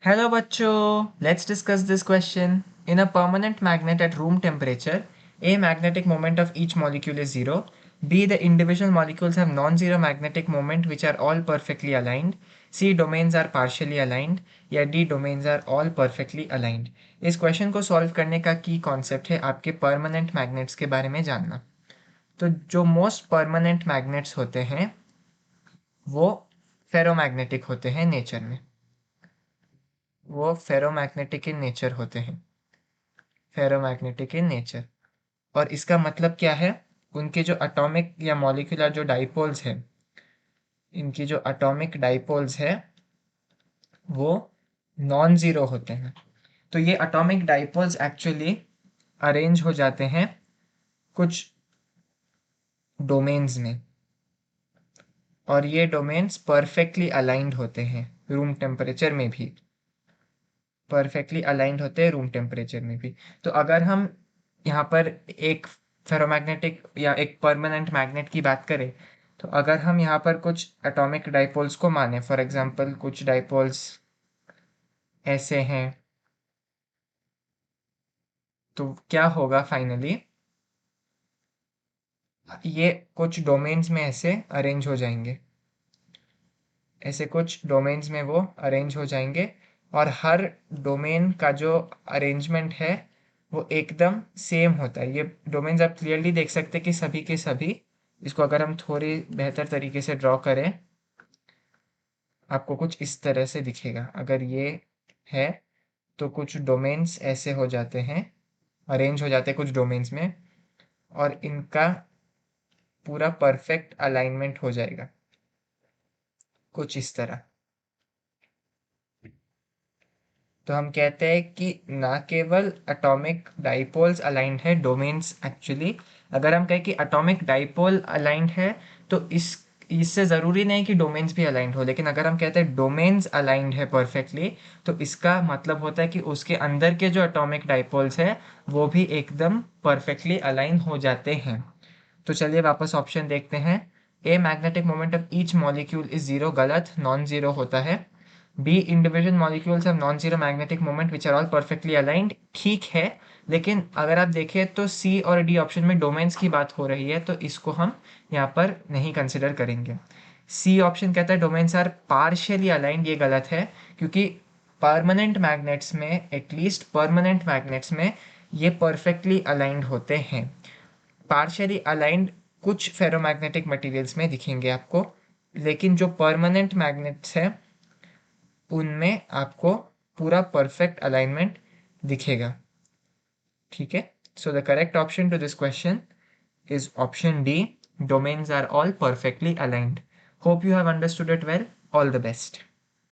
Hello bachcho, let's discuss this question. In a permanent magnet at room temperature, A, magnetic moment of each molecule is zero. B, the individual molecules have non-zero magnetic moment which are all perfectly aligned. C, domains are partially aligned. या D, domains are all perfectly aligned. इस question को solve करने का की concept है आपके permanent magnets के बारे में जानना. तो जो मोस्ट परमानेंट मैग्नेट्स होते हैं वो फेरोमैग्नेटिक होते हैं नेचर में. वो फेरोमैग्नेटिक इन नेचर होते हैं. Ferromagnetic in nature. और इसका मतलब क्या है? उनके जो एटॉमिक या मॉलिक्यूलर जो डाइपोल्स है, इनकी जो एटॉमिक डाइपोल्स है वो नॉन जीरो होते हैं. तो ये एटॉमिक डाइपोल्स एक्चुअली अरेंज हो जाते हैं कुछ डोमेन्स में, और ये डोमेन्स परफेक्टली अलाइंड होते हैं रूम टेम्परेचर में भी. परफेक्टली अलाइंड होते हैं रूम टेम्परेचर में भी. तो अगर हम यहाँ पर एक फेरोमैग्नेटिक या एक परमानेंट मैग्नेट की बात करें, तो अगर हम यहाँ पर कुछ एटॉमिक डाइपोल्स को माने, फॉर एग्जांपल कुछ डाइपोल्स ऐसे हैं, तो क्या होगा फाइनली? ये कुछ डोमेन्स में ऐसे अरेंज हो जाएंगे. ऐसे कुछ डोमेन्स में वो अरेंज हो जाएंगे, और हर डोमेन का जो अरेंजमेंट है वो एकदम सेम होता है. ये डोमेन्स आप क्लियरली देख सकते हैं कि सभी के सभी, इसको अगर हम थोड़ी बेहतर तरीके से ड्रॉ करें, आपको कुछ इस तरह से दिखेगा. अगर ये है तो कुछ डोमेन्स ऐसे हो जाते हैं, अरेंज हो जाते हैं कुछ डोमेन्स में, और इनका पूरा परफेक्ट अलाइनमेंट हो जाएगा कुछ इस तरह. तो हम कहते हैं कि ना केवल एटॉमिक डाइपोल्स अलाइंड है, डोमेन्स एक्चुअली, अगर हम कहें कि एटॉमिक डाइपोल अलाइंड है, तो इससे ज़रूरी नहीं कि डोमेन्स भी अलाइंड हो. लेकिन अगर हम कहते हैं डोमेन्स अलाइंड है परफेक्टली, तो इसका मतलब होता है कि उसके अंदर के जो एटॉमिक डाइपोल्स है वो भी एकदम परफेक्टली अलाइन हो जाते हैं. तो चलिए वापस ऑप्शन देखते हैं. A, magnetic moment of each molecule is zero, गलत, नॉन जीरो होता है. B, individual molecules have non zero magnetic moment which are all perfectly aligned, ठीक है. लेकिन अगर आप देखें तो सी और डी ऑप्शन में डोमेन्स की बात हो रही है, तो इसको हम यहाँ पर नहीं कंसिडर करेंगे. सी ऑप्शन कहता है डोमेन्स आर पार्शियली अलाइंड, ये गलत है, क्योंकि परमानेंट मैग्नेट्स में, एटलीस्ट परमानेंट मैग्नेट्स में, ये परफेक्टली अलाइंड होते हैं. पार्शियली अलाइंड कुछ फेरोमैग्नेटिक मटेरियल्स में दिखेंगे आपको, लेकिन जो परमानेंट मैग्नेट्स हैं उनमें आपको पूरा परफेक्ट अलाइनमेंट दिखेगा. ठीक है. So the correct option to this question is option D. Domains are all perfectly aligned. Hope you have understood it well. All the best.